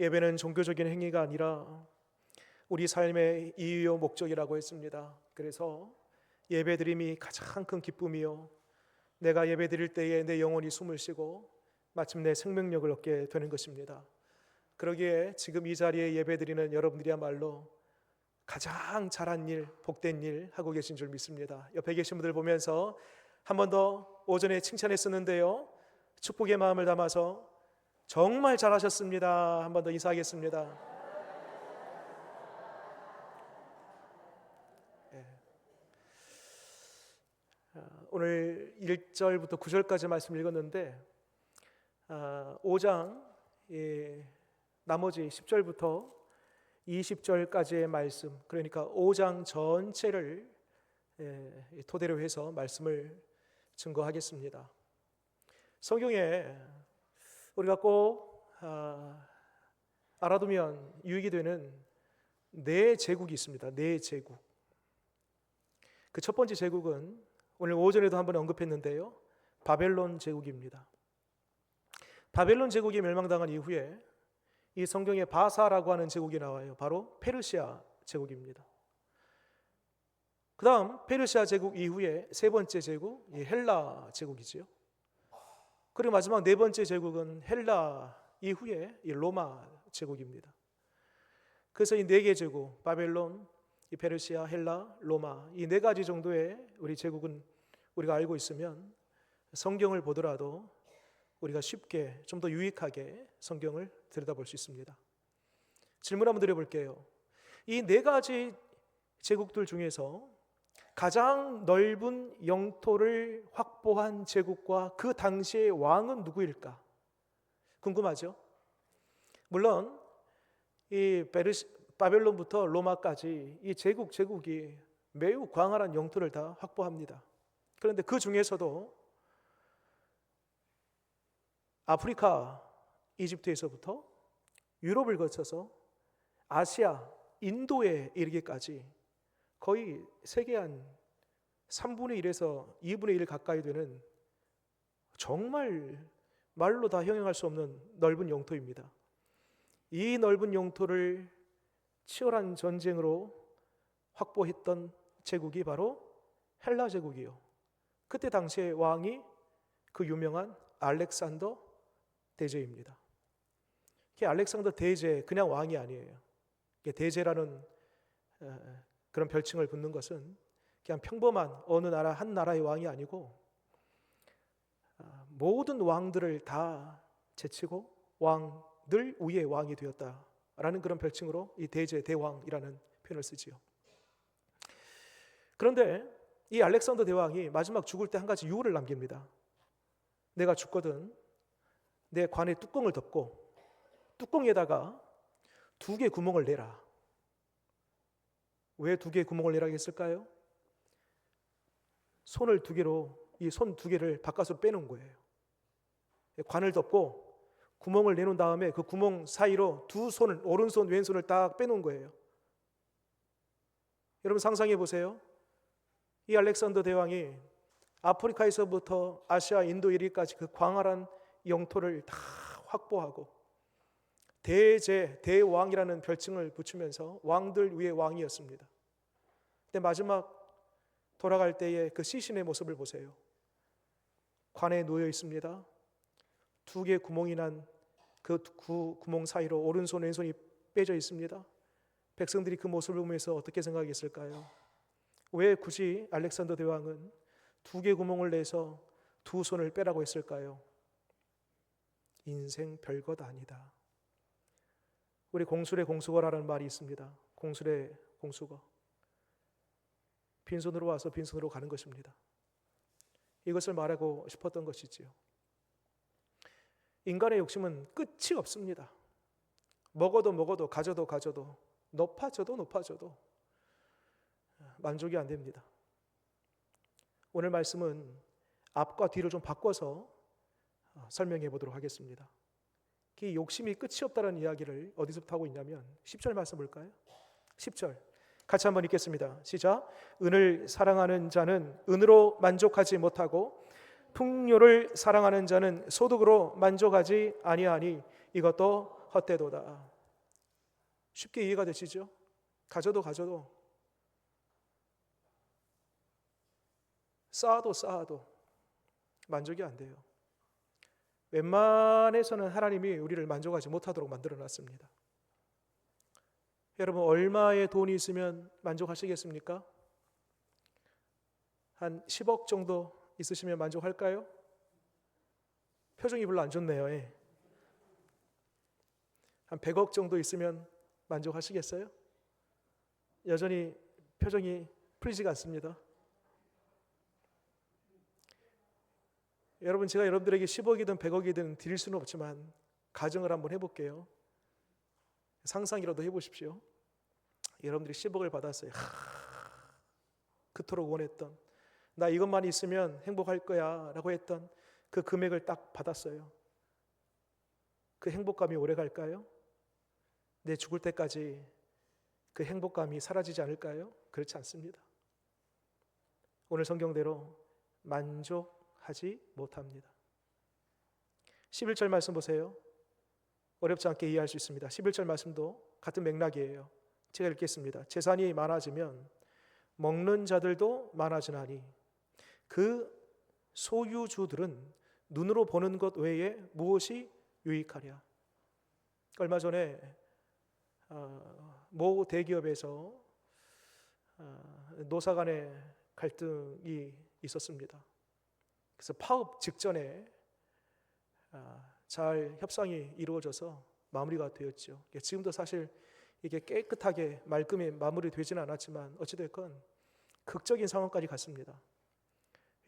예배는 종교적인 행위가 아니라 우리 삶의 이유요 목적이라고 했습니다. 그래서 예배드림이 가장 큰 기쁨이요, 내가 예배드릴 때에 내 영혼이 숨을 쉬고 마침내 생명력을 얻게 되는 것입니다. 그러기에 지금 이 자리에 예배드리는 여러분들이야말로 가장 잘한 일, 복된 일 하고 계신 줄 믿습니다. 옆에 계신 분들 보면서 한 번 더 오전에 칭찬했었는데요, 축복의 마음을 담아서 정말 잘하셨습니다 한 번 더 인사하겠습니다. 오늘 1절부터 9절까지 말씀 읽었는데 5장 나머지 10절부터 20절까지의 말씀, 그러니까 5장 전체를 토대로 해서 말씀을 증거하겠습니다. 성경에 우리가 꼭 알아두면 유익이 되는 네 제국이 있습니다. 네 제국. 그 첫 번째 제국은 오늘 오전에도 한번 언급했는데요, 바벨론 제국입니다. 바벨론 제국이 멸망당한 이후에 이 성경에 바사라고 하는 제국이 나와요. 바로 페르시아 제국입니다. 그 다음 페르시아 제국 이후에 세 번째 제국, 이 헬라 제국이지요. 그리고 마지막 네 번째 제국은 헬라 이후에 이 로마 제국입니다. 그래서 이 네 개 제국, 바벨론, 이 페르시아, 헬라, 로마, 이 네 가지 정도의 우리 제국은 우리가 알고 있으면 성경을 보더라도 우리가 쉽게 좀 더 유익하게 성경을 들여다볼 수 있습니다. 질문 한번 드려볼게요. 이 네 가지 제국들 중에서 가장 넓은 영토를 확보한 제국과 그 당시의 왕은 누구일까? 궁금하죠? 물론 이 바벨론부터 로마까지 이 제국이 매우 광활한 영토를 다 확보합니다. 그런데 그 중에서도 아프리카, 이집트에서부터 유럽을 거쳐서 아시아, 인도에 이르기까지 거의 세계 한 3분의 1에서 2분의 1 가까이 되는 정말 말로 다 형용할 수 없는 넓은 영토입니다. 이 넓은 영토를 치열한 전쟁으로 확보했던 제국이 바로 헬라 제국이요, 그때 당시의 왕이 그 유명한 알렉산더 대제입니다. 알렉산더 대제, 그냥 왕이 아니에요. 대제라는 그런 별칭을 붙는 것은 그냥 평범한 어느 나라 한 나라의 왕이 아니고 모든 왕들을 다 제치고 왕들 위의 왕이 되었다라는 그런 별칭으로 이 대제, 대왕이라는 표현을 쓰지요. 그런데 이 알렉산더 대왕이 마지막 죽을 때 한 가지 유언을 남깁니다. 내가 죽거든 내 관의 뚜껑을 덮고 뚜껑에다가 2개 구멍을 내라. 왜 2개 구멍을 내라고 했을까요? 손을 2개로 이 손 2개를 바깥으로 빼놓은 거예요. 관을 덮고 구멍을 내놓은 다음에 그 구멍 사이로 두 손을, 오른손 왼손을 딱 빼놓은 거예요. 여러분 상상해 보세요. 이 알렉산더 대왕이 아프리카에서부터 아시아, 인도 이리까지 그 광활한 영토를 다 확보하고 대제, 대왕이라는 별칭을 붙이면서 왕들 위의 왕이었습니다. 근데 마지막 돌아갈 때의 그 시신의 모습을 보세요. 관에 놓여 있습니다. 2개 구멍이 난 그 구멍 사이로 오른손 왼손이 빼져 있습니다. 백성들이 그 모습을 보면서 어떻게 생각했을까요? 왜 굳이 알렉산더 대왕은 2개 구멍을 내서 2 손을 빼라고 했을까요? 인생 별것 아니다. 우리 공술의 공수거라는 말이 있습니다. 공술의 공수거. 빈손으로 와서 빈손으로 가는 것입니다. 이것을 말하고 싶었던 것이지요. 인간의 욕심은 끝이 없습니다. 먹어도 가져도 높아져도 만족이 안 됩니다. 오늘 말씀은 앞과 뒤를 좀 바꿔서 설명해 보도록 하겠습니다. 이 욕심이 끝이 없다는 이야기를 어디서부터 하고 있냐면 10절 말씀 볼까요? 10절 같이 한번 읽겠습니다. 시작. 은을 사랑하는 자는 은으로 만족하지 못하고 풍요를 사랑하는 자는 소득으로 만족하지 아니하니 이것도 헛되도다. 쉽게 이해가 되시죠? 가져도 쌓아도 만족이 안 돼요. 웬만해서는 하나님이 우리를 만족하지 못하도록 만들어 놨습니다. 여러분, 얼마의 돈이 있으면 만족하시겠습니까? 한 10억 정도 있으시면 만족할까요? 표정이 별로 안 좋네요. 예. 한 100억 정도 있으면 만족하시겠어요? 여전히 표정이 풀리지가 않습니다. 여러분, 제가 여러분들에게 10억이든 100억이든 드릴 수는 없지만 가정을 한번 해볼게요. 상상이라도 해보십시오. 여러분들이 10억을 받았어요. 그토록 원했던, 나 이것만 있으면 행복할 거야 라고 했던 그 금액을 딱 받았어요. 그 행복감이 오래 갈까요? 내 죽을 때까지 그 행복감이 사라지지 않을까요? 그렇지 않습니다. 오늘 성경대로 만족하지 못합니다. 11절 말씀 보세요. 어렵지 않게 이해할 수 있습니다. 11절 말씀도 같은 맥락이에요. 제가 읽겠습니다. 재산이 많아지면 먹는 자들도 많아지나니 그 소유주들은 눈으로 보는 것 외에 무엇이 유익하랴. 얼마 전에 모 대기업에서 노사 간의 갈등이 있었습니다. 그래서 파업 직전에 잘 협상이 이루어져서 마무리가 되었죠. 지금도 사실 이게 깨끗하게 말끔히 마무리되지는 않았지만 어찌됐건 극적인 상황까지 갔습니다.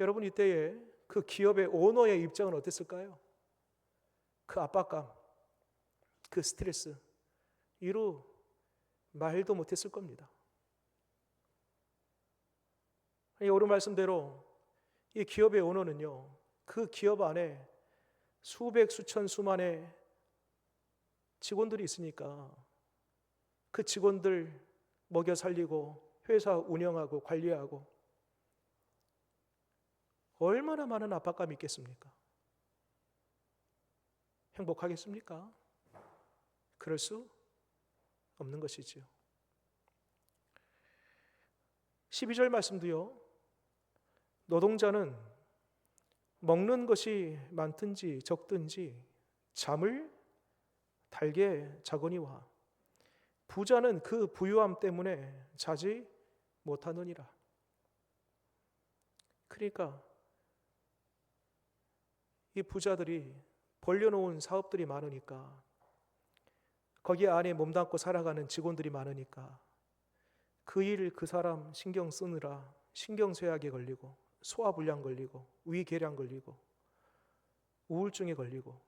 여러분, 이때에 그 기업의 오너의 입장은 어땠을까요? 그 압박감, 그 스트레스, 이루 말도 못했을 겁니다. 오늘 말씀대로 이 기업의 오너는요, 그 기업 안에 수백, 수천, 수만의 직원들이 있으니까 그 직원들 먹여 살리고 회사 운영하고 관리하고 얼마나 많은 압박감이 있겠습니까? 행복하겠습니까? 그럴 수 없는 것이지요. 12절 말씀도요, 노동자는 먹는 것이 많든지 적든지 잠을 달게 자거니와 부자는 그 부유함 때문에 자지 못하느니라. 그러니까 이 부자들이 벌려놓은 사업들이 많으니까, 거기 안에 몸담고 살아가는 직원들이 많으니까 그 일 그 사람 신경 쓰느라 신경쇠약에 걸리고 소화불량 걸리고 위궤양 걸리고 우울증에 걸리고,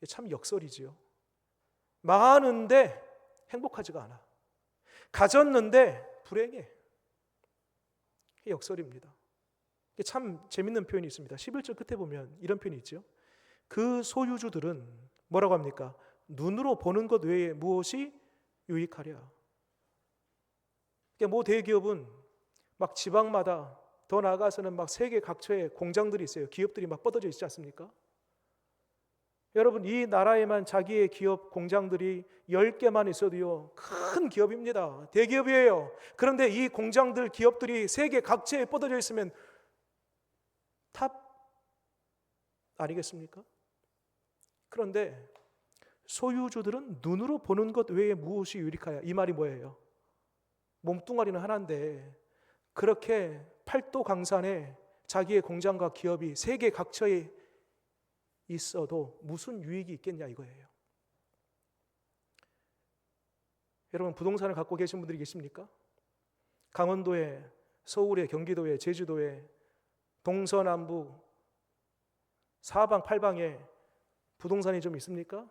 참 역설이지요. 많은데 행복하지가 않아. 가졌는데 불행해. 이게 역설입니다. 이게 참 재밌는 표현이 있습니다. 11절 끝에 보면 이런 표현이 있죠. 그 소유주들은 뭐라고 합니까? 눈으로 보는 것 외에 무엇이 유익하랴. 모 대기업은 막 지방마다, 더 나아가서는 막 세계 각처에 공장들이 있어요. 기업들이 막 뻗어져 있지 않습니까? 여러분, 이 나라에만 자기의 기업 공장들이 10개만 있어도요, 큰 기업입니다. 대기업이에요. 그런데 이 공장들, 기업들이 세계 각처에 뻗어져 있으면 탑 아니겠습니까? 그런데 소유주들은 눈으로 보는 것 외에 무엇이 유익하냐. 이 말이 뭐예요? 몸뚱아리는 하나인데 그렇게 팔도 강산에 자기의 공장과 기업이 세계 각처에 있어도 무슨 유익이 있겠냐 이거예요. 여러분, 부동산을 갖고 계신 분들이 계십니까? 강원도에, 서울에, 경기도에, 제주도에, 동서남북 사방팔방에 부동산이 좀 있습니까?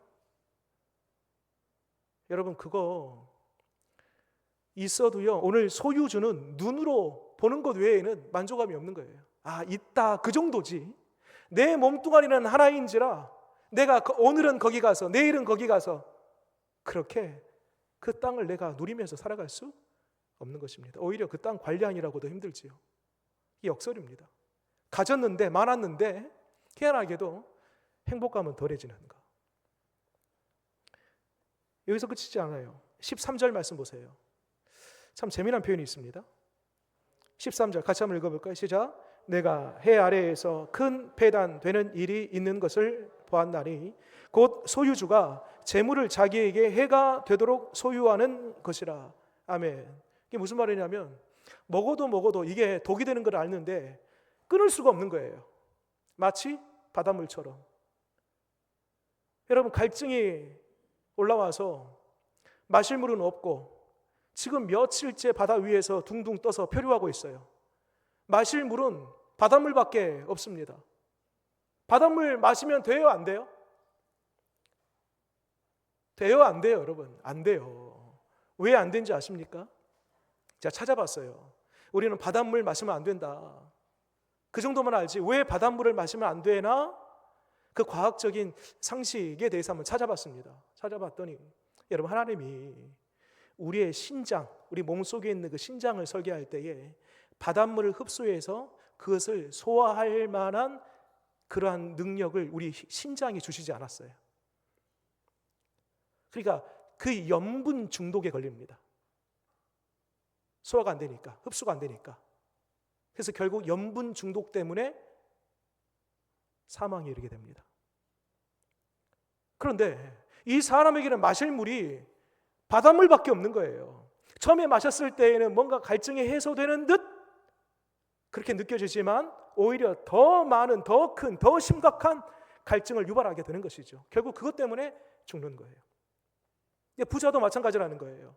여러분, 그거 있어도요, 오늘 소유주는 눈으로 보는 것 외에는 만족감이 없는 거예요. 아, 있다, 그 정도지. 내 몸뚱아리는 하나인지라 내가 오늘은 거기 가서 내일은 거기 가서 그렇게 그 땅을 내가 누리면서 살아갈 수 없는 것입니다. 오히려 그 땅 관리하느라고도 힘들지요. 이 역설입니다. 가졌는데, 많았는데 희한하게도 행복감은 덜해지는 것. 여기서 그치지 않아요. 13절 말씀 보세요. 참 재미난 표현이 있습니다. 13절 같이 한번 읽어볼까요? 시작. 내가 해 아래에서 큰 배단 되는 일이 있는 것을 보았나니 곧 소유주가 재물을 자기에게 해가 되도록 소유하는 것이라. 아멘. 이게 무슨 말이냐면 먹어도 이게 독이 되는 걸 아는데 끊을 수가 없는 거예요. 마치 바닷물처럼. 여러분, 갈증이 올라와서 마실 물은 없고 지금 며칠째 바다 위에서 둥둥 떠서 표류하고 있어요. 마실 물은 바닷물밖에 없습니다. 바닷물 마시면 돼요, 안 돼요? 돼요, 안 돼요, 여러분? 안 돼요. 왜 안 되는지 아십니까? 제가 찾아봤어요. 우리는 바닷물 마시면 안 된다. 그 정도만 알지 왜 바닷물을 마시면 안 되나? 그 과학적인 상식에 대해서 한번 찾아봤습니다. 찾아봤더니 여러분, 하나님이 우리의 신장, 우리 몸속에 있는 그 신장을 설계할 때에 바닷물을 흡수해서 그것을 소화할 만한 그러한 능력을 우리 신장이 주시지 않았어요. 그러니까 그 염분 중독에 걸립니다. 소화가 안 되니까, 흡수가 안 되니까. 그래서 결국 염분 중독 때문에 사망에 이르게 됩니다. 그런데 이 사람에게는 마실 물이 바닷물밖에 없는 거예요. 처음에 마셨을 때에는 뭔가 갈증이 해소되는 듯 그렇게 느껴지지만 오히려 더 많은, 더 큰, 더 심각한 갈증을 유발하게 되는 것이죠. 결국 그것 때문에 죽는 거예요. 부자도 마찬가지라는 거예요.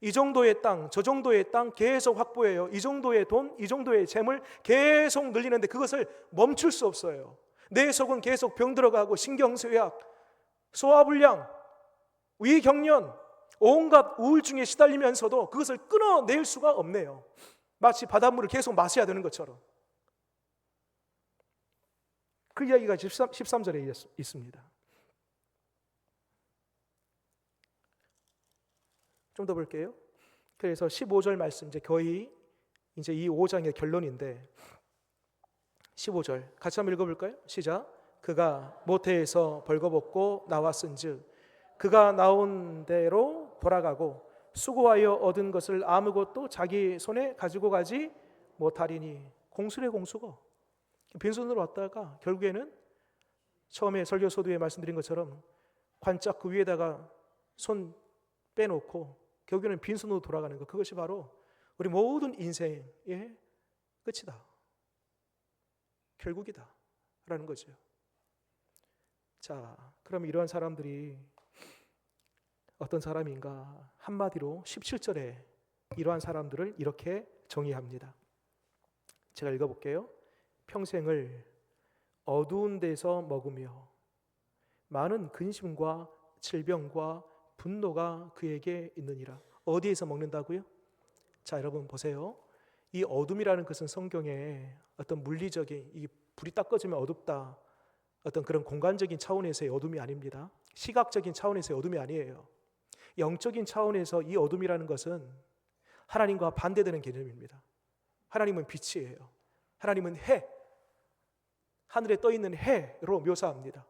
이 정도의 땅, 저 정도의 땅 계속 확보해요. 이 정도의 돈, 이 정도의 재물 계속 늘리는데 그것을 멈출 수 없어요. 내 속은 계속 병 들어가고 신경쇠약, 소화불량, 위경련, 온갖 우울증에 시달리면서도 그것을 끊어낼 수가 없네요. 마치 바닷물을 계속 마셔야 되는 것처럼. 그 이야기가 13절에 있습니다. 좀 더 볼게요. 그래서 15절 말씀, 이제 거의 이제 이 5장의 결론인데 15절 같이 한번 읽어볼까요? 시작. 그가 모태에서 벌거벗고 나왔은즉 그가 나온 대로 돌아가고 수고하여 얻은 것을 아무것도 자기 손에 가지고 가지 못하리니. 공수래 공수고 빈손으로 왔다가 결국에는 처음에 설교 서두에 말씀드린 것처럼 관짝 그 위에다가 손 빼놓고 결국에는 빈손으로 돌아가는 것, 그것이 바로 우리 모든 인생의 끝이다, 결국이다 라는 거죠. 자, 그럼 이러한 사람들이 어떤 사람인가? 한마디로 17절에 이러한 사람들을 이렇게 정의합니다. 제가 읽어볼게요. 평생을 어두운 데서 먹으며 많은 근심과 질병과 분노가 그에게 있느니라. 어디에서 먹는다고요? 자, 여러분 보세요. 이 어둠이라는 것은 성경에 어떤 물리적인, 이 불이 딱 꺼지면 어둡다, 어떤 그런 공간적인 차원에서의 어둠이 아닙니다. 시각적인 차원에서의 어둠이 아니에요. 영적인 차원에서 이 어둠이라는 것은 하나님과 반대되는 개념입니다. 하나님은 빛이에요. 하나님은 해, 하늘에 떠 있는 해로 묘사합니다.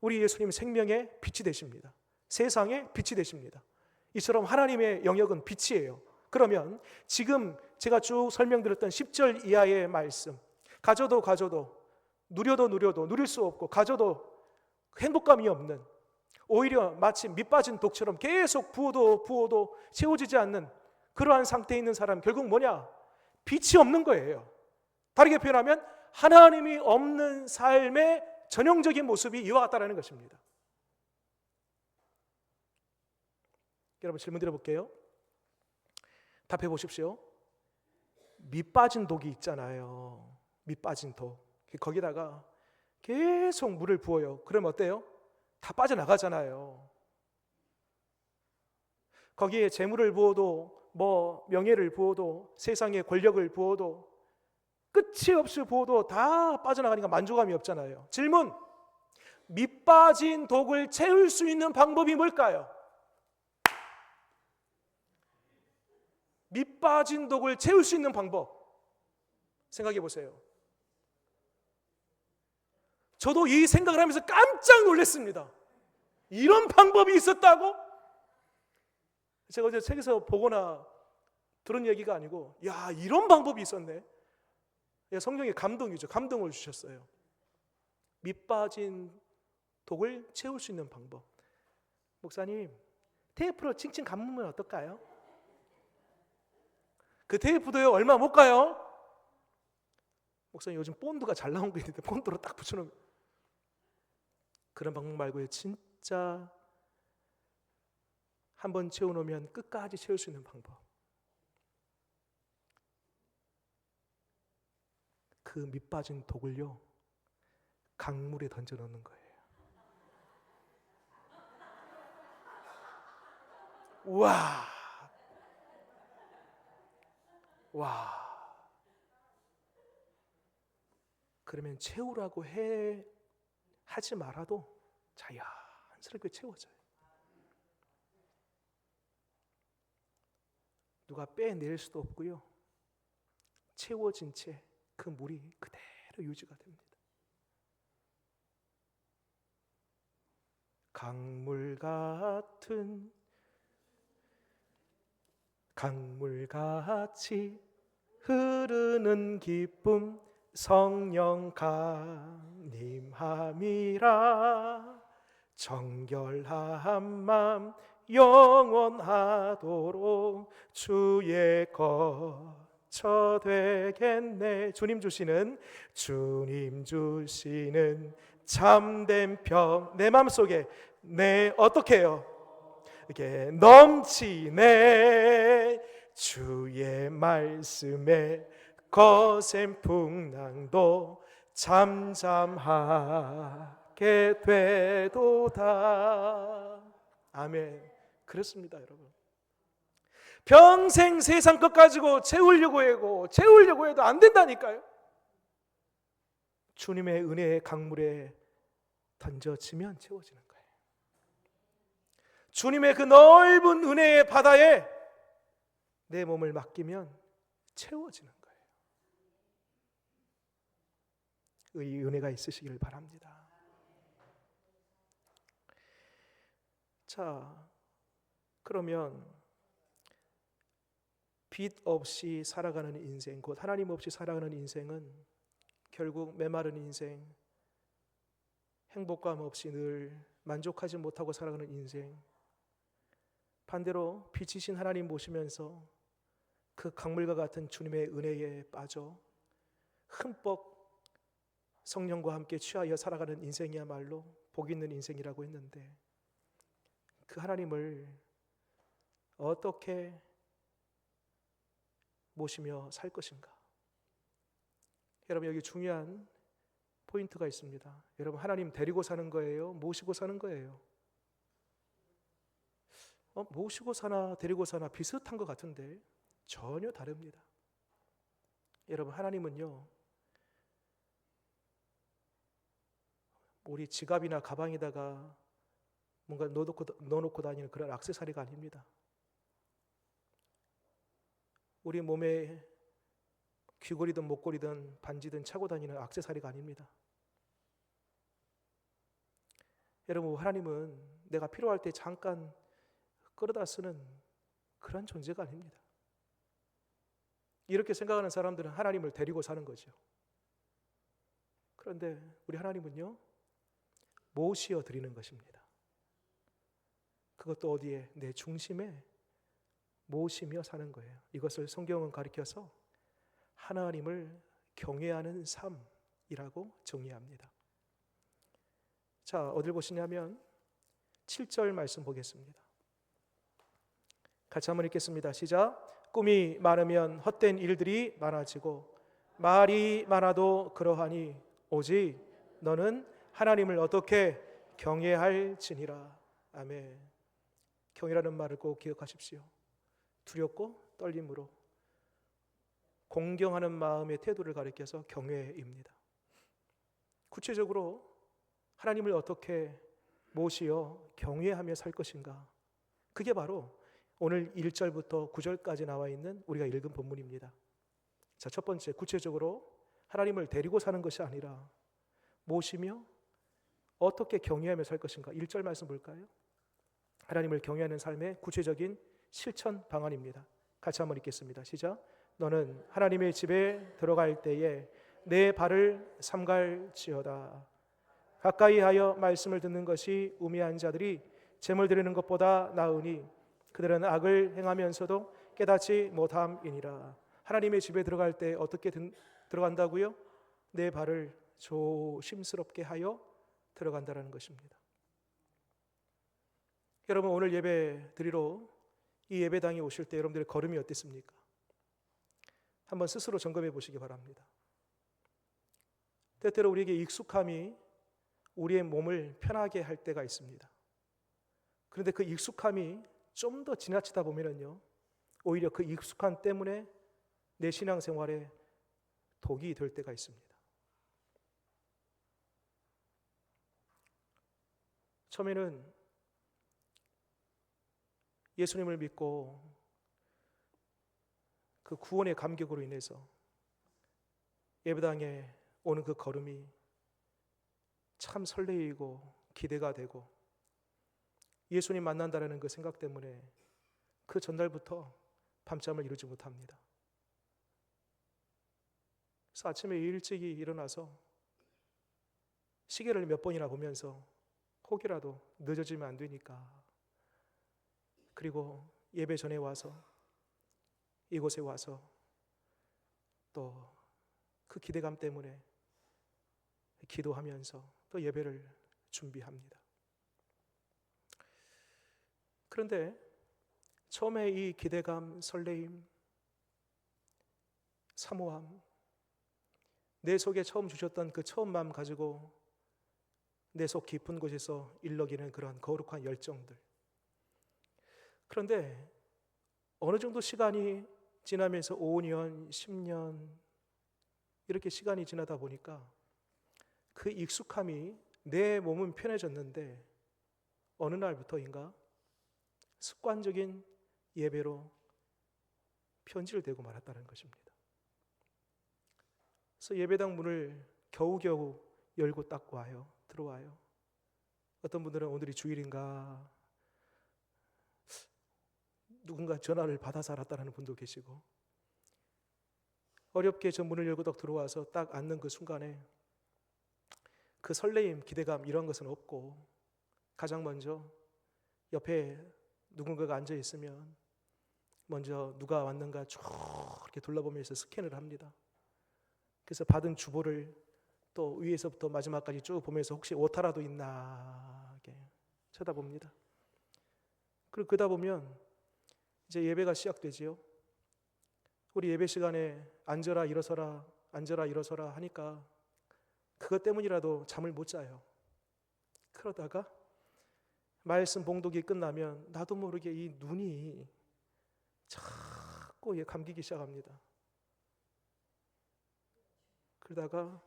우리 예수님은 생명의 빛이 되십니다. 세상의 빛이 되십니다. 이처럼 하나님의 영역은 빛이에요. 그러면 지금 제가 쭉 설명드렸던 10절 이하의 말씀, 가져도 누려도 누릴 수 없고 가져도 행복감이 없는, 오히려 마치 밑 빠진 독처럼 계속 부어도 채워지지 않는 그러한 상태에 있는 사람, 결국 뭐냐? 빛이 없는 거예요. 다르게 표현하면 하나님이 없는 삶의 전형적인 모습이 이와 같다는 것입니다. 여러분, 질문 드려볼게요. 답해 보십시오. 밑 빠진 독이 있잖아요. 밑 빠진 독. 거기다가 계속 물을 부어요. 그럼 어때요? 다 빠져나가잖아요. 거기에 재물을 부어도, 명예를 부어도, 세상의 권력을 부어도, 끝이 없이 부어도 다 빠져나가니까 만족감이 없잖아요. 질문, 밑 빠진 독을 채울 수 있는 방법이 뭘까요? 밑 빠진 독을 채울 수 있는 방법 생각해 보세요. 저도 이 생각을 하면서 깜짝 놀랐습니다. 이런 방법이 있었다고? 제가 어제 책에서 보거나 들은 얘기가 아니고, 야, 이런 방법이 있었네. 성경의 감동이죠. 감동을 주셨어요. 밑 빠진 독을 채울 수 있는 방법. 목사님, 테이프로 칭칭 감으면 어떨까요? 그 테이프도요, 얼마 못 가요? 목사님, 요즘 본드가 잘 나온 게 있는데 본드로 딱 붙여놓으면. 그런 방법 말고요, 진짜 한번 채워놓으면 끝까지 채울 수 있는 방법. 그 밑 빠진 독을요, 강물에 던져 넣는 거예요. 우와, 와. 그러면 채우라고 하지 말아도 자연스럽게 채워져요. 누가 빼낼 수도 없고요. 채워진 채 그 물이 그대로 유지가 됩니다. 강물같이 흐르는 기쁨 성령 강림함이라. 정결한 맘 영원하도록 주의 거처 되겠네. 주님 주시는 참된 평 내 마음속에 어떻게 해요? 이렇게 넘치네. 주의 말씀에 거센 풍랑도 잠잠하게 되도다. 아멘. 그렇습니다, 여러분. 평생 세상 것 가지고 채우려고 해도 안 된다니까요. 주님의 은혜의 강물에 던져지면 채워지는 거예요. 주님의 그 넓은 은혜의 바다에 내 몸을 맡기면 채워지는 거예요. 이 은혜가 있으시길 바랍니다. 자, 그러면 빛 없이 살아가는 인생, 곧 하나님 없이 살아가는 인생은 결국 메마른 인생, 행복감 없이 늘 만족하지 못하고 살아가는 인생, 반대로 빛이신 하나님 모시면서 그 강물과 같은 주님의 은혜에 빠져 흠뻑 성령과 함께 취하여 살아가는 인생이야말로 복 있는 인생이라고 했는데, 그 하나님을 어떻게 모시며 살 것인가? 여러분, 여기 중요한 포인트가 있습니다. 여러분, 하나님 데리고 사는 거예요? 모시고 사는 거예요? 모시고 사나 데리고 사나 비슷한 것 같은데 전혀 다릅니다. 여러분, 하나님은요, 우리 지갑이나 가방에다가 뭔가 넣어놓고 다니는 그런 액세서리가 아닙니다. 우리 몸에 귀걸이든 목걸이든 반지든 차고 다니는 액세서리가 아닙니다. 여러분, 하나님은 내가 필요할 때 잠깐 끌어다 쓰는 그런 존재가 아닙니다. 이렇게 생각하는 사람들은 하나님을 데리고 사는 거죠. 그런데 우리 하나님은요, 모시어 드리는 것입니다. 그것도 어디에? 내 중심에 모시며 사는 거예요. 이것을 성경은 가리켜서 하나님을 경외하는 삶이라고 정의합니다. 자, 어딜 보시냐면 7절 말씀 보겠습니다. 같이 한번 읽겠습니다. 시작. 꿈이 많으면 헛된 일들이 많아지고 말이 많아도 그러하니 오직 너는 하나님을 어떻게 경외할지니라. 아멘. 경외라는 말을 꼭 기억하십시오. 두렵고 떨림으로 공경하는 마음의 태도를 가리켜서 경외입니다. 구체적으로 하나님을 어떻게 모시어 경외하며 살 것인가? 그게 바로 오늘 1절부터 9절까지 나와 있는 우리가 읽은 본문입니다. 자, 첫 번째, 구체적으로 하나님을 데리고 사는 것이 아니라 모시며 어떻게 경외하며 살 것인가? 1절 말씀 볼까요? 하나님을 경외하는 삶의 구체적인 실천 방안입니다. 같이 한번 읽겠습니다. 시작. 너는 하나님의 집에 들어갈 때에 내 발을 삼갈지어다. 가까이 하여 말씀을 듣는 것이 우매한 자들이 재물 드리는 것보다 나으니 그들은 악을 행하면서도 깨닫지 못함이니라. 하나님의 집에 들어갈 때 어떻게 들어간다고요? 내 발을 조심스럽게 하여 들어간다라는 것입니다. 여러분, 오늘 예배 드리러 이 예배당에 오실 때 여러분들의 걸음이 어땠습니까? 한번 스스로 점검해 보시기 바랍니다. 때때로 우리에게 익숙함이 우리의 몸을 편하게 할 때가 있습니다. 그런데 그 익숙함이 좀 더 지나치다 보면은요, 오히려 그 익숙함 때문에 내 신앙생활에 독이 될 때가 있습니다. 처음에는 예수님을 믿고 그 구원의 감격으로 인해서 예배당에 오는 그 걸음이 참 설레이고 기대가 되고 예수님 만난다라는 그 생각 때문에 그 전날부터 밤잠을 이루지 못합니다. 그래서 아침에 일찍이 일어나서 시계를 몇 번이나 보면서 혹이라도 늦어지면 안 되니까, 그리고 예배 전에 와서 이곳에 와서 또 그 기대감 때문에 기도하면서 또 예배를 준비합니다. 그런데 처음에 이 기대감, 설레임, 사모함, 내 속에 처음 주셨던 그 처음 마음 가지고 내 속 깊은 곳에서 일렁이는 그러한 거룩한 열정들. 그런데 어느 정도 시간이 지나면서 5년, 10년 이렇게 시간이 지나다 보니까 그 익숙함이 내 몸은 편해졌는데 어느 날부터인가 습관적인 예배로 편질되고 말았다는 것입니다. 그래서 예배당 문을 겨우겨우 열고 딱 와요. 들어와요. 어떤 분들은 오늘이 주일인가, 누군가 전화를 받아서 알았다는 분도 계시고, 어렵게 저 문을 열고 딱 들어와서 딱 앉는 그 순간에 그 설레임, 기대감 이런 것은 없고, 가장 먼저 옆에 누군가가 앉아 있으면 먼저 누가 왔는가 쭉 이렇게 둘러보면서 스캔을 합니다. 그래서 받은 주보를 또 위에서부터 마지막까지 쭉 보면서 혹시 오타라도 있나 이렇게 쳐다봅니다. 그리고 그러다 보면 이제 예배가 시작되지요. 우리 예배 시간에 앉아라 일어서라 앉아라 일어서라 하니까 그것 때문이라도 잠을 못 자요. 그러다가 말씀 봉독이 끝나면 나도 모르게 이 눈이 자꾸 감기기 시작합니다. 그러다가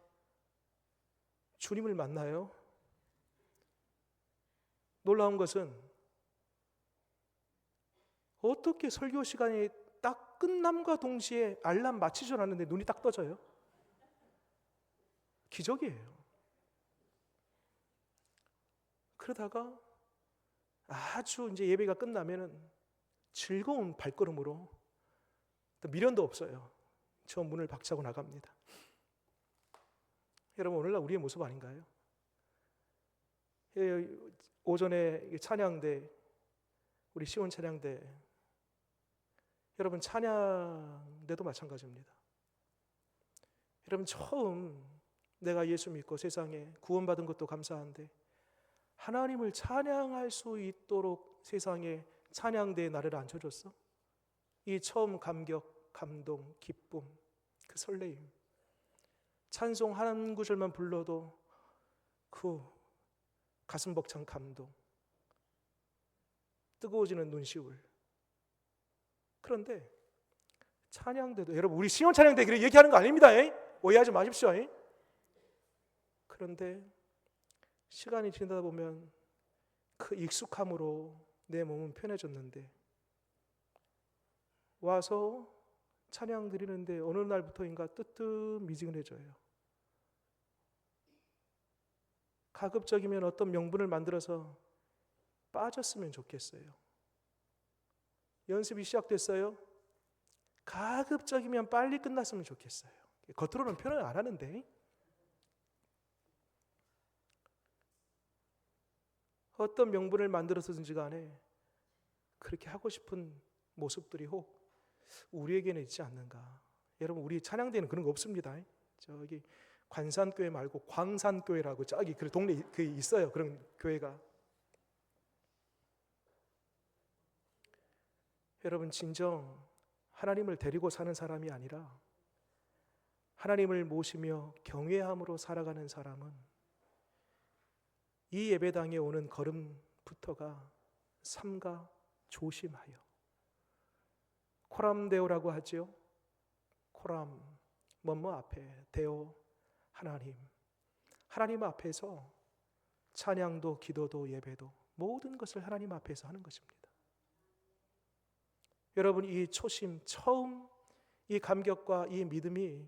주님을 만나요. 놀라운 것은 어떻게 설교 시간이 딱 끝남과 동시에 알람 맞추지 않았는데 눈이 딱 떠져요? 기적이에요. 그러다가 아주 이제 예배가 끝나면은 즐거운 발걸음으로, 또 미련도 없어요. 저 문을 박차고 나갑니다. 여러분, 오늘날 우리의 모습 아닌가요? 오전에 찬양대, 우리 시온 찬양대, 여러분 찬양대도 마찬가지입니다. 여러분, 처음 내가 예수 믿고 세상에 구원받은 것도 감사한데 하나님을 찬양할 수 있도록 세상에 찬양대에 나를 앉혀줬어? 이 처음 감격, 감동, 기쁨, 그 설레임, 찬송 한 구절만 불러도 그 가슴 벅찬 감동, 뜨거워지는 눈시울. 그런데 찬양대도, 여러분 우리 시온 찬양대 그렇게 얘기하는 거 아닙니다. 오해하지 마십시오. 그런데 시간이 지나다 보면 그 익숙함으로 내 몸은 편해졌는데 와서 찬양 드리는데 어느 날부터인가 뜨뜻미지근해져요. 가급적이면 어떤 명분을 만들어서 빠졌으면 좋겠어요. 연습이 시작됐어요. 가급적이면 빨리 끝났으면 좋겠어요. 겉으로는 표현을 안 하는데 어떤 명분을 만들어서든지 간에 그렇게 하고 싶은 모습들이 혹 우리에게는 있지 않는가. 여러분, 우리 찬양대는 그런 거 없습니다. 저기 관산교회 말고 광산교회라고 저기 그 동네 그 있어요. 그런 교회가. 여러분, 진정 하나님을 데리고 사는 사람이 아니라 하나님을 모시며 경외함으로 살아가는 사람은 이 예배당에 오는 걸음부터가 삼가 조심하여. 코람데오라고 하죠. 코람 뭐뭐 앞에 데오 하나님 앞에서 찬양도 기도도 예배도 모든 것을 하나님 앞에서 하는 것입니다. 여러분, 이 초심 처음 이 감격과 이 믿음이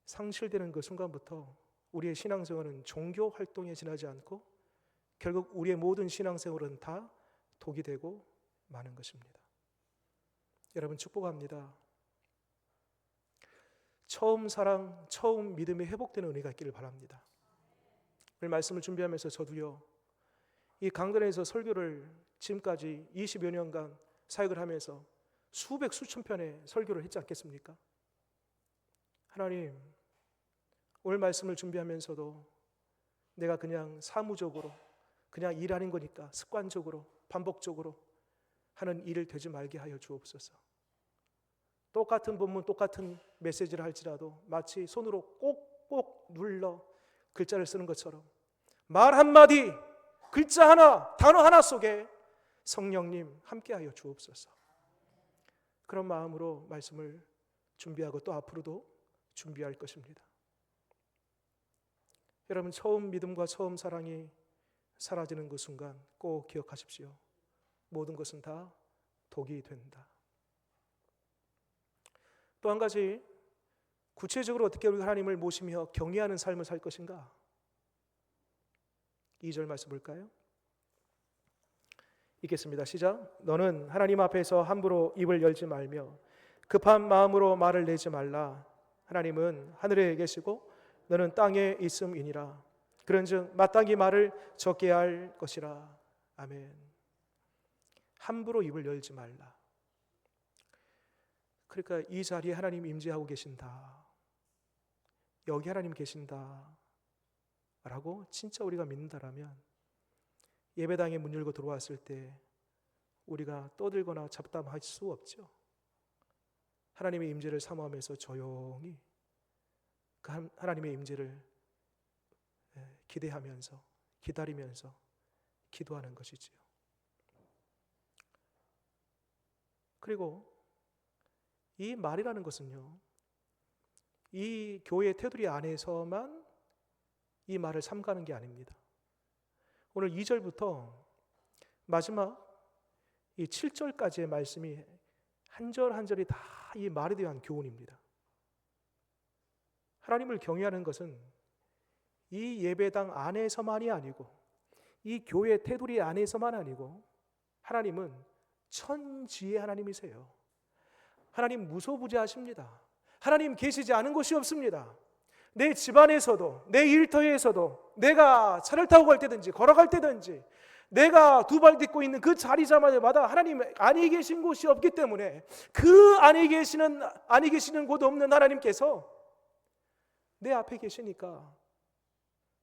상실되는 그 순간부터 우리의 신앙생활은 종교 활동에 지나지 않고 결국 우리의 모든 신앙생활은 다 독이 되고 마는 것입니다. 여러분, 축복합니다. 처음 사랑, 처음 믿음이 회복되는 은혜가 있기를 바랍니다. 오늘 말씀을 준비하면서 저도요, 이 강단에서 설교를 지금까지 20여 년간 사역을 하면서 수백 수천 편의 설교를 했지 않겠습니까? 하나님, 오늘 말씀을 준비하면서도 내가 그냥 사무적으로 그냥 일하는 거니까 습관적으로 반복적으로 하는 일을 되지 말게 하여 주옵소서. 똑같은 본문 똑같은 메시지를 할지라도 마치 손으로 꼭꼭 눌러 글자를 쓰는 것처럼 말 한마디, 글자 하나, 단어 하나 속에 성령님 함께하여 주옵소서. 그런 마음으로 말씀을 준비하고 또 앞으로도 준비할 것입니다. 여러분, 처음 믿음과 처음 사랑이 사라지는 그 순간 꼭 기억하십시오. 모든 것은 다 독이 된다. 또 한 가지, 구체적으로 어떻게 우리가 하나님을 모시며 경외하는 삶을 살 것인가? 2절 말씀 볼까요? 읽겠습니다. 시작. 너는 하나님 앞에서 함부로 입을 열지 말며 급한 마음으로 말을 내지 말라. 하나님은 하늘에 계시고 너는 땅에 있음이니라. 그런즉 마땅히 말을 적게 할 것이라. 아멘. 함부로 입을 열지 말라. 그러니까 이 자리에 하나님 임재하고 계신다, 여기 하나님 계신다 라고 진짜 우리가 믿는다라면 예배당에 문 열고 들어왔을 때 우리가 떠들거나 잡담할 수 없죠. 하나님의 임재를 사모하면서 조용히 그 하나님의 임재를 기대하면서 기다리면서 기도하는 것이지요. 그리고 이 말이라는 것은요, 이 교회 테두리 안에서만 이 말을 삼가는 게 아닙니다. 오늘 2절부터 마지막 이 7절까지의 말씀이 한 절 한 절이 다 이 말에 대한 교훈입니다. 하나님을 경외하는 것은 이 예배당 안에서만이 아니고 이 교회 테두리 안에서만 아니고 하나님은 천지의 하나님이세요. 하나님 무소부재하십니다. 하나님 계시지 않은 곳이 없습니다. 내 집안에서도 내 일터에서도 내가 차를 타고 갈 때든지 걸어갈 때든지 내가 두 발 딛고 있는 그 자리자마다 하나님 안에 계신 곳이 없기 때문에 그 안에 계시는 곳 없는 하나님께서 내 앞에 계시니까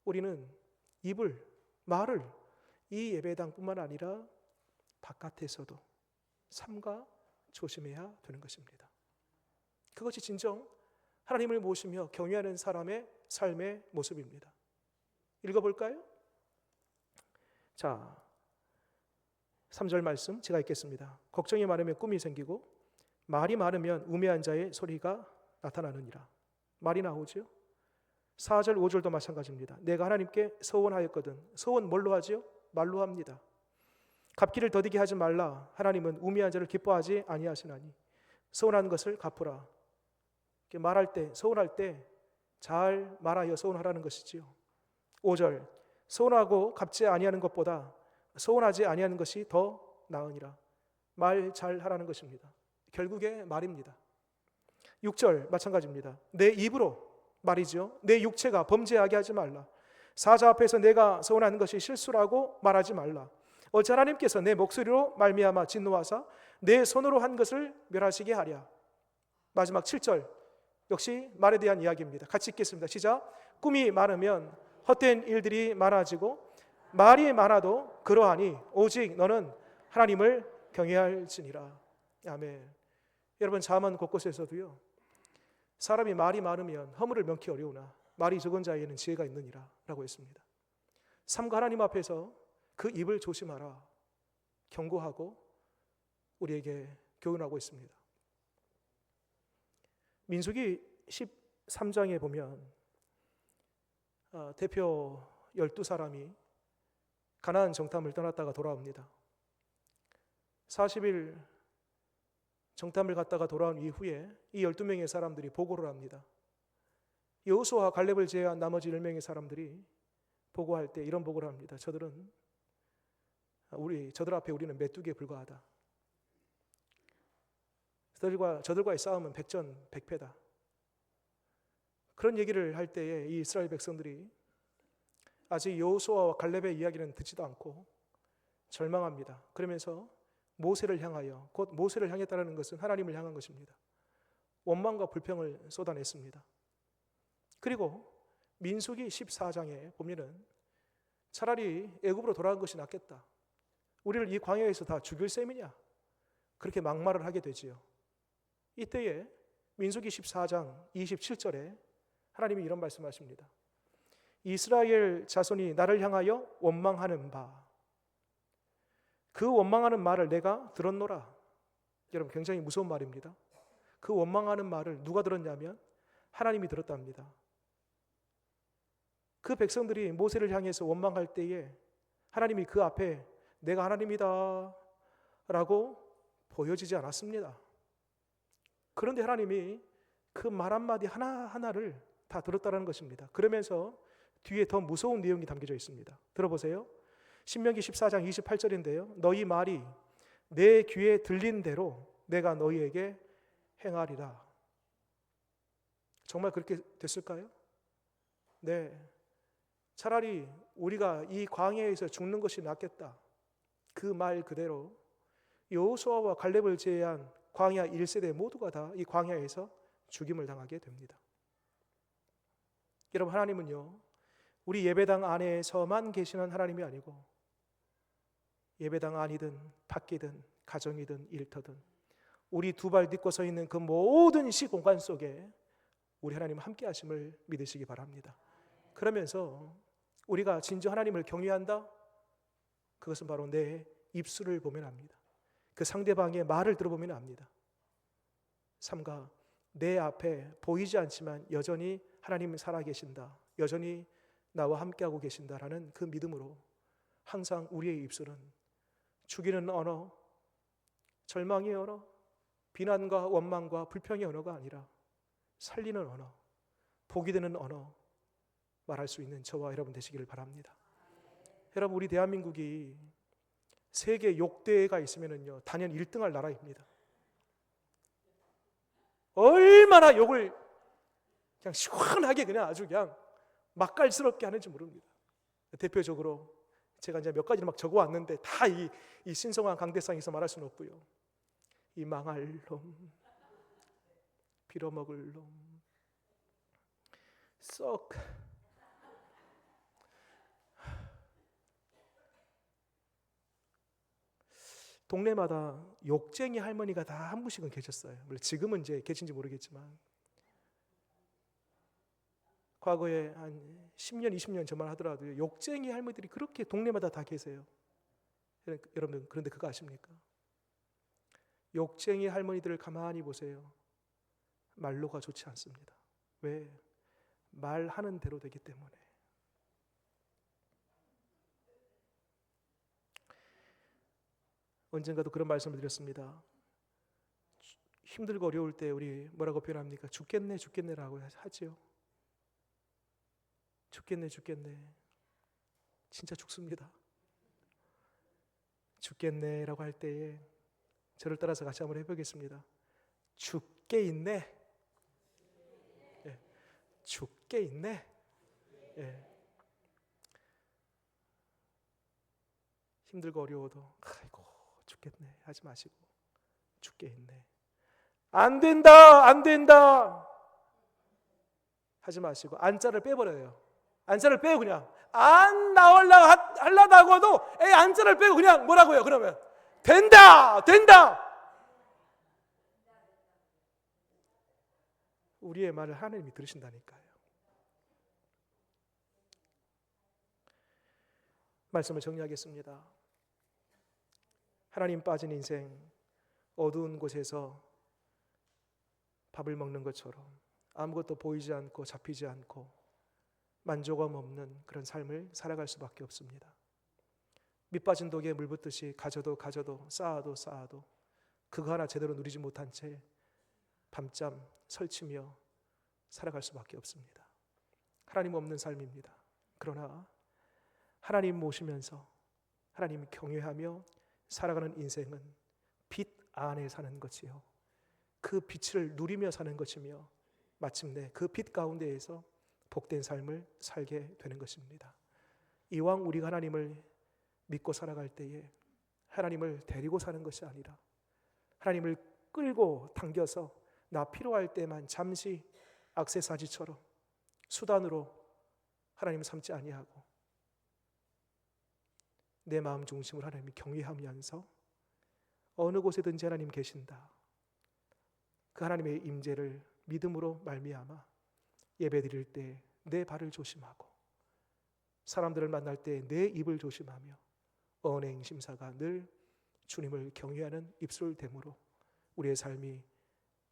우리는 말을 이 예배당뿐만 아니라 바깥에서도 삼가 조심해야 되는 것입니다. 그것이 진정 하나님을 모시며 경외하는 사람의 삶의 모습입니다. 읽어볼까요? 자, 3절 말씀 제가 읽겠습니다. 걱정이 많으면 꿈이 생기고 말이 많으면 우매한 자의 소리가 나타나느니라. 말이 나오죠. 4절 5절도 마찬가지입니다. 내가 하나님께 서원하였거든. 서원 뭘로 하지요? 말로 합니다. 갚기를 더디게 하지 말라. 하나님은 우매한 자를 기뻐하지 아니하시나니 서원한 것을 갚으라. 말할 때, 서원할 때 잘 말하여 서원하라는 것이지요. 5절 서운하고 갚지 아니하는 것보다 서운하지 아니하는 것이 더 나으니라. 말 잘하라는 것입니다. 결국에 말입니다. 6절 마찬가지입니다. 내 입으로 말이죠. 내 육체가 범죄하게 하지 말라. 사자 앞에서 내가 서운한 것이 실수라고 말하지 말라. 어찌 하나님께서 내 목소리로 말미암아 진노하사 내 손으로 한 것을 멸하시게 하랴. 마지막 7절 역시 말에 대한 이야기입니다. 같이 읽겠습니다. 시작. 꿈이 많으면 헛된 일들이 많아지고 말이 많아도 그러하니 오직 너는 하나님을 경외할지니라. 아멘. 여러분, 잠언 곳곳에서도요, 사람이 말이 많으면 허물을 명키 어려우나 말이 적은 자에게는 지혜가 있느니라 라고 했습니다. 삼가 하나님 앞에서 그 입을 조심하라 경고하고 우리에게 교훈하고 있습니다. 민수기 13장에 보면 대표 12사람이 가나안 정탐을 떠났다가 돌아옵니다. 40일 정탐을 갔다가 돌아온 이후에 이 12명의 사람들이 보고를 합니다. 여호수아와 갈렙을 제외한 나머지 10명의 사람들이 보고할 때 이런 보고를 합니다. 저들 앞에 우리는 메뚜기에 불과하다. 저들과의 싸움은 백전백패다. 그런 얘기를 할 때에 이 이스라엘 백성들이 아직 여호수아와 갈렙의 이야기는 듣지도 않고 절망합니다. 그러면서 모세를 향하여, 곧 모세를 향했다는 것은 하나님을 향한 것입니다. 원망과 불평을 쏟아냈습니다. 그리고 민수기 14장에 보면은 차라리 애굽으로 돌아간 것이 낫겠다. 우리를 이 광야에서 다 죽일 셈이냐? 그렇게 막말을 하게 되지요. 이때에 민수기 14장 27절에 하나님이 이런 말씀하십니다. 이스라엘 자손이 나를 향하여 원망하는 바, 그 원망하는 말을 내가 들었노라. 여러분, 굉장히 무서운 말입니다. 그 원망하는 말을 누가 들었냐면 하나님이 들었답니다. 그 백성들이 모세를 향해서 원망할 때에 하나님이 그 앞에 내가 하나님이다 라고 보여지지 않았습니다. 그런데 하나님이 그 말 한마디 하나하나를 다 들었다는 것입니다. 그러면서 뒤에 더 무서운 내용이 담겨져 있습니다. 들어보세요. 신명기 14장 28절인데요. 너희 말이 내 귀에 들린 대로 내가 너희에게 행하리라. 정말 그렇게 됐을까요? 네. 차라리 우리가 이 광야에서 죽는 것이 낫겠다. 그 말 그대로 여호수아와 갈렙을 제외한 광야 1세대 모두가 다 이 광야에서 죽임을 당하게 됩니다. 여러분, 하나님은요, 우리 예배당 안에서만 계시는 하나님이 아니고 예배당 안이든 밖이든 가정이든 일터든 우리 두 발 딛고 서 있는 그 모든 시공간 속에 우리 하나님 함께 하심을 믿으시기 바랍니다. 그러면서 우리가 진정 하나님을 경외한다? 그것은 바로 내 입술을 보면 압니다. 그 상대방의 말을 들어보면 압니다. 삼가 내 앞에 보이지 않지만 여전히 하나님은 살아계신다, 여전히 나와 함께하고 계신다라는 그 믿음으로 항상 우리의 입술은 죽이는 언어, 절망의 언어, 비난과 원망과 불평의 언어가 아니라 살리는 언어, 복이 되는 언어 말할 수 있는 저와 여러분 되시기를 바랍니다. 여러분, 우리 대한민국이 세계 욕대가 있으면은요, 단연 1등할 나라입니다. 얼마나 욕을 그냥 시원하게 그냥 아주 그냥 맛깔스럽게 하는지 모릅니다. 대표적으로 제가 이제 몇 가지를 막 적어왔는데 다 이 신성한 강대상에서 말할 수는 없고요. 이 망할 놈, 빌어먹을 놈, 썩 동네마다 욕쟁이 할머니가 다 한 분씩은 계셨어요. 물론 지금은 이제 계신지 모르겠지만 과거에 한 10년, 20년 전만 하더라도 욕쟁이 할머니들이 그렇게 동네마다 다 계세요. 여러분, 그런데 그거 아십니까? 욕쟁이 할머니들을 가만히 보세요. 말로가 좋지 않습니다. 왜? 말하는 대로 되기 때문에. 언젠가도 그런 말씀을 드렸습니다. 힘들고 어려울 때 우리 뭐라고 표현합니까? 죽겠네, 죽겠네라고 하지요. 죽겠네, 죽겠네. 진짜 죽습니다. 죽겠네라고 할 때에 저를 따라서 같이 한번 해보겠습니다. 죽게 있네. 예, 죽게 있네. 예. 힘들고 어려워도 아이고 죽겠네 하지 마시고 죽게 있네. 안 된다, 안 된다 하지 마시고 안자를 빼버려요. 안자를 빼고 그냥 안 나오려고 하려다가도 안자를 빼고 그냥 뭐라고요? 그러면 된다, 된다. 우리의 말을 하나님이 들으신다니까요. 말씀을 정리하겠습니다. 하나님 빠진 인생, 어두운 곳에서 밥을 먹는 것처럼 아무것도 보이지 않고 잡히지 않고 만족감 없는 그런 삶을 살아갈 수밖에 없습니다. 밑 빠진 독에 물 붓듯이 가져도 쌓아도 그거 하나 제대로 누리지 못한 채 밤잠 설치며 살아갈 수밖에 없습니다. 하나님 없는 삶입니다. 그러나 하나님 모시면서 하나님 경외하며 살아가는 인생은 빛 안에 사는 것이요, 그 빛을 누리며 사는 것이며 마침내 그 빛 가운데에서 복된 삶을 살게 되는 것입니다. 이왕 우리가 하나님을 믿고 살아갈 때에 하나님을 데리고 사는 것이 아니라 하나님을 끌고 당겨서 나 필요할 때만 잠시 액세서리처럼 수단으로 하나님을 삼지 아니하고 내 마음 중심을 하나님을 경외하면서 어느 곳에든지 하나님 계신다, 그 하나님의 임재를 믿음으로 말미암아 예배드릴 때 내 발을 조심하고 사람들을 만날 때 내 입을 조심하며 언행 심사가 늘 주님을 경외하는 입술됨으로 우리의 삶이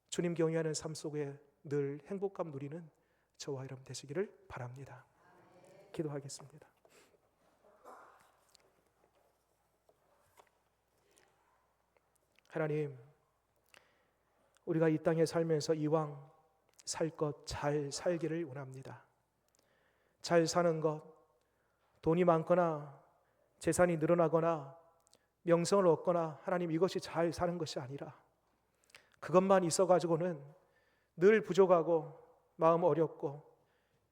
주님 경외하는 삶 속에 늘 행복감 누리는 저와 여러분 되시기를 바랍니다. 기도하겠습니다. 하나님, 우리가 이 땅에 살면서 이왕 살 것 잘 살기를 원합니다. 잘 사는 것, 돈이 많거나 재산이 늘어나거나 명성을 얻거나 하나님 이것이 잘 사는 것이 아니라 그것만 있어가지고는 늘 부족하고 마음 어렵고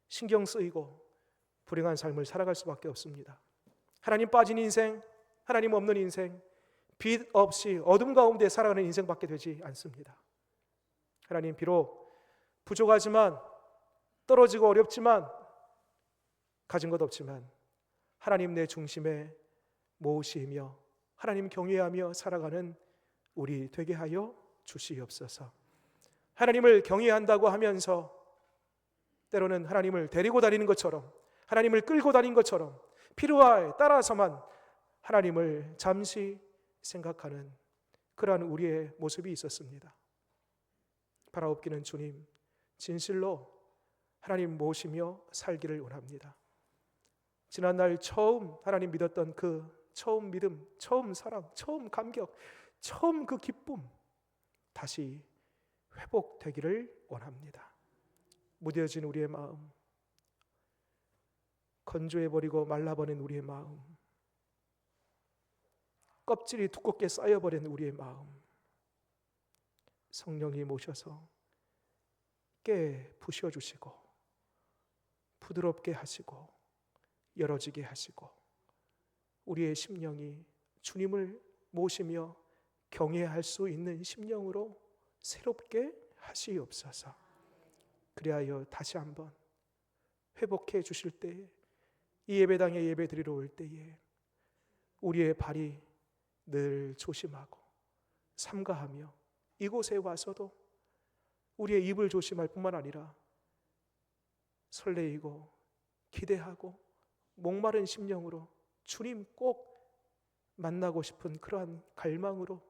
신경 쓰이고 불행한 삶을 살아갈 수밖에 없습니다. 하나님 빠진 인생, 하나님 없는 인생, 빛 없이 어둠 가운데 살아가는 인생밖에 되지 않습니다. 하나님, 비록 부족하지만 떨어지고 어렵지만 가진 것 없지만 하나님 내 중심에 모시며 하나님 경외하며 살아가는 우리 되게 하여 주시옵소서. 하나님을 경외한다고 하면서 때로는 하나님을 데리고 다니는 것처럼, 하나님을 끌고 다니는 것처럼 필요에 따라서만 하나님을 잠시 생각하는 그러한 우리의 모습이 있었습니다. 바라옵기는 주님, 진실로 하나님 모시며 살기를 원합니다. 지난날 처음 하나님 믿었던 그 처음 믿음, 처음 사랑, 처음 감격, 처음 그 기쁨 다시 회복되기를 원합니다. 무뎌진 우리의 마음, 건조해버리고 말라버린 우리의 마음, 껍질이 두껍게 쌓여버린 우리의 마음, 성령이 모셔서 깨 부셔주시고 부드럽게 하시고 열어지게 하시고 우리의 심령이 주님을 모시며 경외할 수 있는 심령으로 새롭게 하시옵소서. 그리하여 다시 한번 회복해 주실 때에 이 예배당에 예배 드리러 올 때에 우리의 발이 늘 조심하고 삼가하며 이곳에 와서도 우리의 입을 조심할 뿐만 아니라 설레이고 기대하고 목마른 심령으로 주님 꼭 만나고 싶은 그러한 갈망으로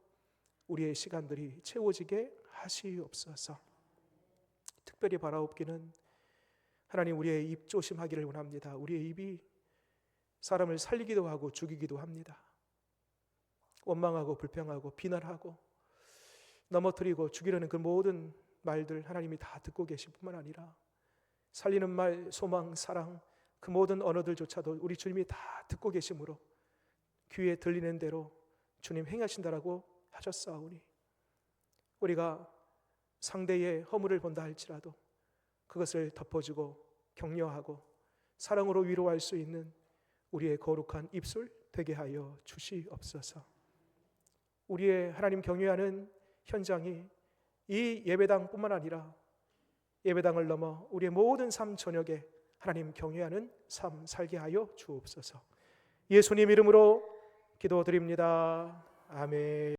우리의 시간들이 채워지게 하시옵소서. 특별히 바라옵기는 하나님, 우리의 입 조심하기를 원합니다. 우리의 입이 사람을 살리기도 하고 죽이기도 합니다. 원망하고 불평하고 비난하고 넘어뜨리고 죽이려는 그 모든 말들 하나님이 다 듣고 계실 뿐만 아니라 살리는 말, 소망, 사랑, 그 모든 언어들조차도 우리 주님이 다 듣고 계심으로 귀에 들리는 대로 주님 행하신다라고 하셨사오니 우리가 상대의 허물을 본다 할지라도 그것을 덮어주고 격려하고 사랑으로 위로할 수 있는 우리의 거룩한 입술 되게 하여 주시옵소서. 우리의 하나님 경외하는 현장이 이 예배당뿐만 아니라 예배당을 넘어 우리의 모든 삶 저녁에 하나님 경외하는 삶 살게 하여 주옵소서. 예수님 이름으로 기도드립니다. 아멘.